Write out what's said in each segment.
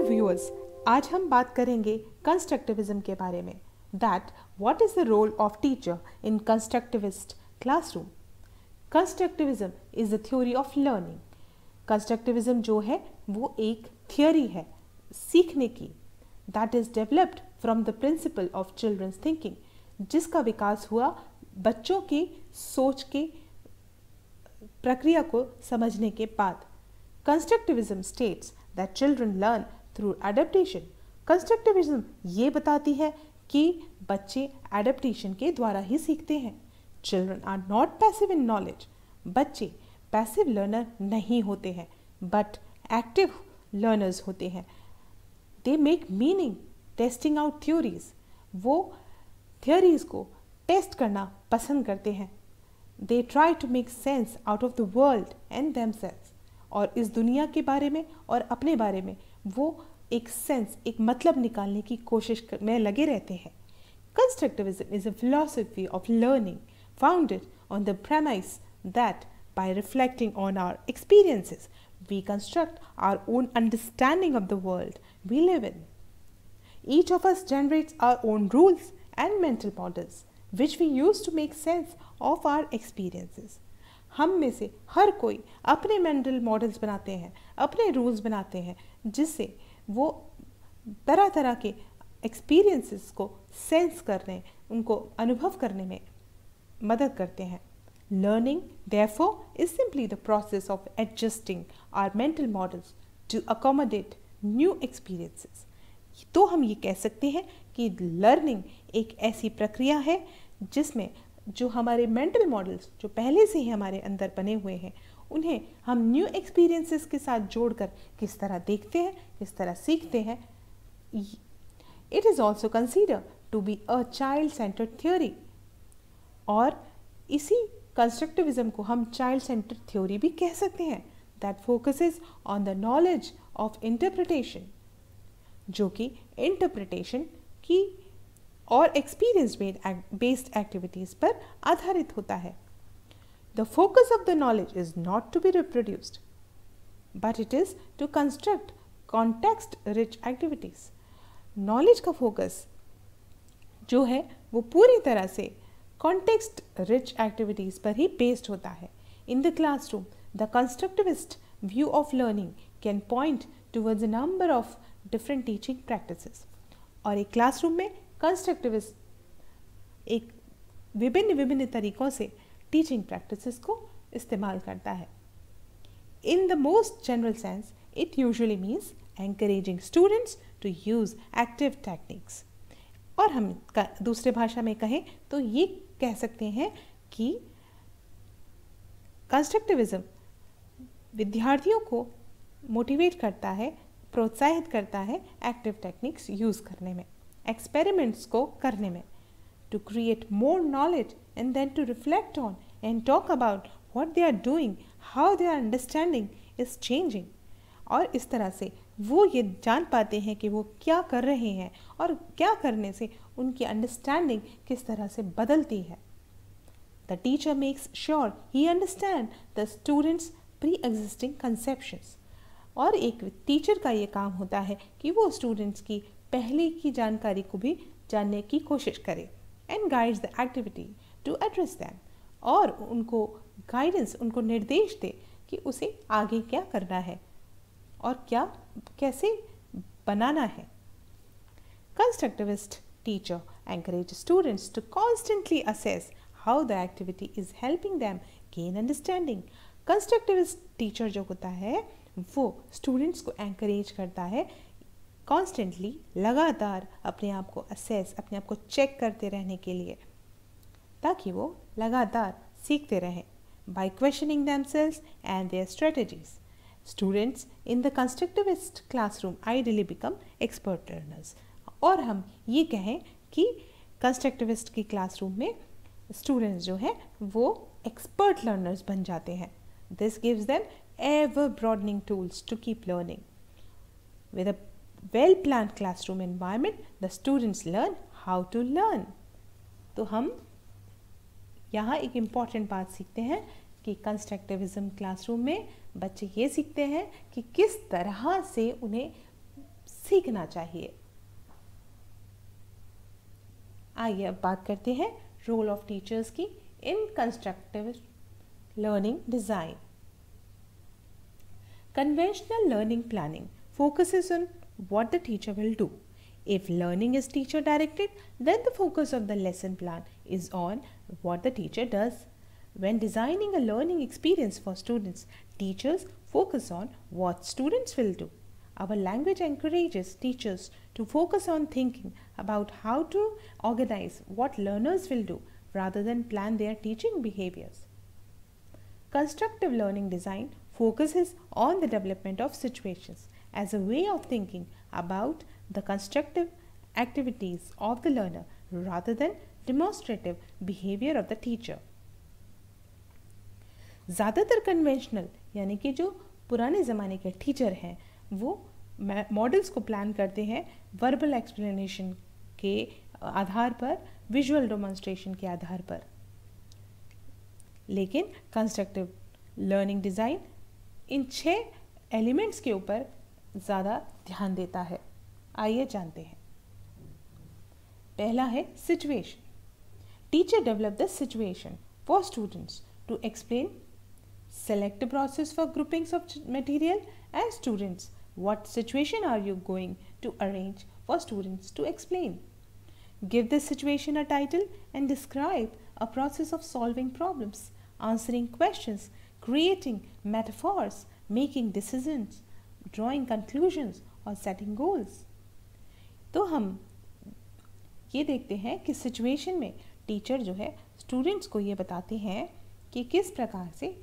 Viewers, आज हम बात करेंगे कंस्ट्रक्टिविज्म के बारे में। That what is the role of teacher in constructivist classroom. Constructivism is the theory of learning. Constructivism जो है वो एक थियोरी है सीखने की, that is developed from the principle of children's thinking, जिसका विकास हुआ बच्चों की सोच के प्रक्रिया को समझने के बाद। Constructivism states that children learn through adaptation. Constructivism ये बताती है कि बच्चे एडेप्टेशन के द्वारा ही सीखते हैं। Children are not passive in knowledge. बच्चे पैसिव लर्नर नहीं होते हैं बट एक्टिव लर्नर्स होते हैं। They make meaning testing out theories. वो थ्योरीज को टेस्ट करना पसंद करते हैं। They try to make sense out of the world and themselves. और इस दुनिया के बारे में और अपने बारे में वो एक सेंस, एक मतलब निकालने की कोशिश में लगे रहते हैं। Constructivism is a philosophy of learning founded on the premise that by reflecting on our experiences, we construct our own understanding of the world we live in. Each of us generates our own rules and mental models, which we use to make sense of our experiences. हम में से हर कोई अपने mental models बनाते हैं, अपने rules बनाते हैं, जिससे वो तरह तरह के एक्सपीरियंसेस को सेंस करने, उनको अनुभव करने में मदद करते हैं। Learning therefore is simply the process of adjusting our mental models to accommodate new experiences. तो हम ये कह सकते हैं कि लर्निंग एक ऐसी प्रक्रिया है जिसमें जो हमारे मेंटल मॉडल्स जो पहले से ही हमारे अंदर बने हुए हैं, उन्हें हम न्यू एक्सपीरियंसेस के साथ जोड़कर किस तरह देखते हैं, किस तरह सीखते हैं। It is also consider to be a child centred theory. और इसी कंस्ट्रक्टिविज्म को हम चाइल्ड सेंटर्ड थ्योरी भी कह सकते हैं, that focuses on the knowledge of interpretation, जो कि इंटरप्रिटेशन की और एक्सपीरियंस बेस्ड एक्टिविटीज पर आधारित होता है। The focus of the knowledge is not to be reproduced but it is to construct context rich activities. Knowledge का फोकस जो है वो पूरी तरह से कॉन्टेक्स्ट रिच एक्टिविटीज पर ही बेस्ड होता है। In the classroom the constructivist view of learning can point towards a number of different teaching practices. और एक क्लासरूम में कंस्ट्रक्टिविस्ट एक विभिन्न तरीकों से टीचिंग प्रैक्टिसेस को इस्तेमाल करता है। In the most general sense it usually means encouraging students to use active techniques. और हम दूसरे भाषा में कहें तो ये कह सकते हैं कि कंस्ट्रक्टिविज्म विद्यार्थियों को मोटिवेट करता है, प्रोत्साहित करता है एक्टिव टेक्निक्स यूज़ करने में, एक्सपेरिमेंट्स को करने में, to create more knowledge and then to reflect on and talk about what they are doing, how they are understanding is changing. और इस तरह से वो ये जान पाते हैं कि वो क्या कर रहे हैं और क्या करने से उनकी अंडरस्टैंडिंग किस तरह से बदलती है। The teacher makes sure he understand the students pre existing conceptions. और एक टीचर का ये काम होता है कि वो स्टूडेंट्स की पहले की जानकारी को भी जानने की कोशिश करे and guides the activity to address them. और उनको गाइडेंस, उनको निर्देश दे कि उसे आगे क्या करना है और क्या कैसे बनाना है। Constructivist teacher encourage students to constantly assess how the activity is helping them gain understanding. Constructivist teacher जो होता है वो स्टूडेंट्स को एनकरेज करता है कॉन्स्टेंटली, लगातार अपने आप को असेस, अपने आप को चेक करते रहने के लिए, ताकि वो लगातार सीखते रहें। By questioning themselves and their strategies, students in the constructivist classroom ideally become expert learners. और हम ये कहें कि कंस्ट्रक्टिविस्ट की क्लासरूम में स्टूडेंट्स जो हैं वो एक्सपर्ट लर्नर्स बन जाते हैं। This gives them ever broadening tools to keep learning. With a well planned classroom environment, the students learn how to learn. तो हम यहाँ एक इम्पॉर्टेंट बात सीखते हैं कि कंस्ट्रक्टिविज्म क्लासरूम में बच्चे ये सीखते हैं कि किस तरह से उन्हें सीखना चाहिए। आइए अब बात करते हैं रोल ऑफ टीचर्स की इन constructive learning design. Conventional learning planning focuses on what the teacher will do. If learning is teacher directed, then the focus of the lesson plan is on what the teacher does. When designing a learning experience for students, teachers focus on what students will do. Our language encourages teachers to focus on thinking about how to organize what learners will do rather than plan their teaching behaviors. Constructive learning design focuses on the development of situations as a way of thinking about the constructive activities of the learner rather than demonstrative behavior of the teacher. ज़्यादातर conventional यानी कि जो पुराने ज़माने के teacher हैं वो models को प्लान करते हैं वर्बल एक्सप्लेनेशन के आधार पर, विजुअल डेमोन्स्ट्रेशन के आधार पर, लेकिन constructive learning design in 6 elements के ऊपर ज़्यादा ध्यान देता है। आइए जानते हैं। पहला है situation. Teacher develop the situation for students to explain, select a process for groupings of material, and students, what situation are you going to arrange for students to explain? Give this situation a title and describe a process of solving problems, answering questions, creating metaphors, making decisions, drawing conclusions और setting goals. तो हम ये देखते हैं कि situation में teacher जो है स्टूडेंट्स को ये बताते हैं कि किस प्रकार से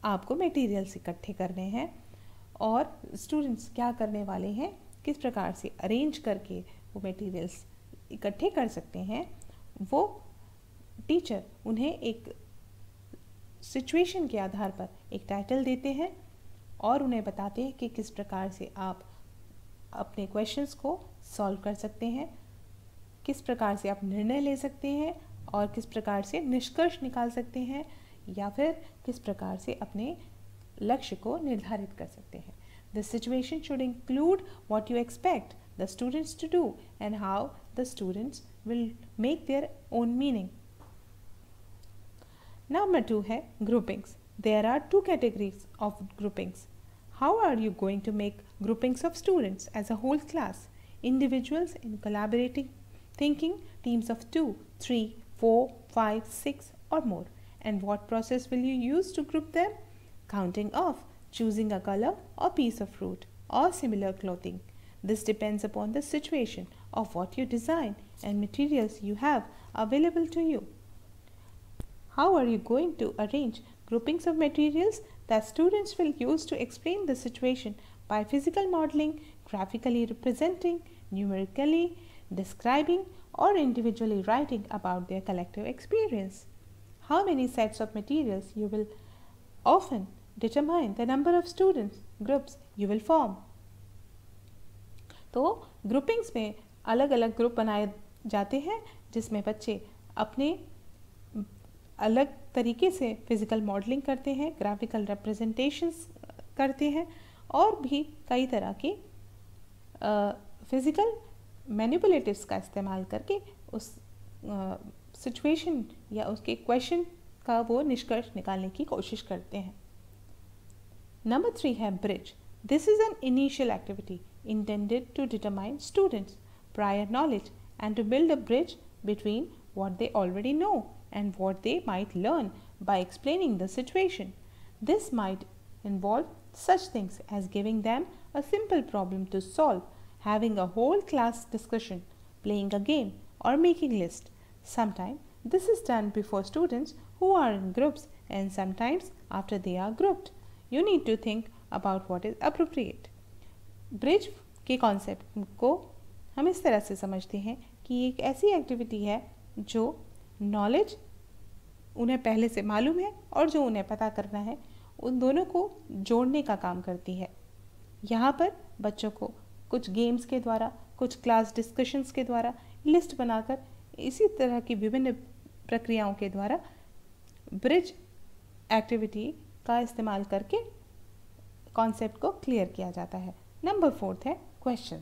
आपको मटेरियल्स इकट्ठे करने हैं और स्टूडेंट्स क्या करने वाले हैं, किस प्रकार से अरेंज करके वो मटेरियल्स इकट्ठे कर सकते हैं। वो टीचर उन्हें एक सिचुएशन के आधार पर एक टाइटल देते हैं और उन्हें बताते हैं कि किस प्रकार से आप अपने क्वेश्चंस को सॉल्व कर सकते हैं, किस प्रकार से आप निर्णय ले सकते हैं और किस प्रकार से निष्कर्ष निकाल सकते हैं या फिर किस प्रकार से अपने लक्ष्य को निर्धारित कर सकते हैं। The situation should include what you expect the students to do and how the students will make their own meaning. Number 2 है groupings. There are 2 categories of groupings. How are you going to make groupings of students as a whole class? Individuals in collaborating thinking, teams of 2, 3, 4, 5, 6 or more. And what process will you use to group them? Counting off, choosing a color or piece of fruit or similar clothing. This depends upon the situation of what you design and materials you have available to you. How are you going to arrange groupings of materials that students will use to explain the situation by physical modeling, graphically representing, numerically describing, or individually writing about their collective experience? How many sets of materials you will often determine the number of students groups you will form. तो groupings में अलग अलग group बनाए जाते हैं जिसमें बच्चे अपने अलग तरीके से फिज़िकल मॉडलिंग करते हैं, ग्राफिकल रिप्रेजेंटेशंस करते हैं और भी कई तरह के फिज़िकल मैनिपुलेटिव्स का इस्तेमाल करके उस सिचुएशन या उसके क्वेश्चन का वो निष्कर्ष निकालने की कोशिश करते हैं। नंबर 3 है bridge. This is an initial activity intended to determine students' prior knowledge and to build a bridge between what they already know and what they might learn by explaining the situation. This might involve such things as giving them a simple problem to solve, having a whole class discussion, playing a game, or making lists. Sometimes this is done before students who are in groups and sometimes after they are grouped. You need to think about what is appropriate. Bridge के concept को हम इस तरह से समझते हैं कि एक ऐसी एक्टिविटी है जो नॉलेज उन्हें पहले से मालूम है और जो उन्हें पता करना है, उन दोनों को जोड़ने का काम करती है। यहाँ पर बच्चों को कुछ गेम्स के द्वारा, कुछ क्लास डिस्कशंस के द्वारा, लिस्ट बनाकर इसी तरह की विभिन्न प्रक्रियाओं के द्वारा ब्रिज एक्टिविटी का इस्तेमाल करके कॉन्सेप्ट को क्लियर किया जाता है। नंबर 4 है क्वेश्चंस.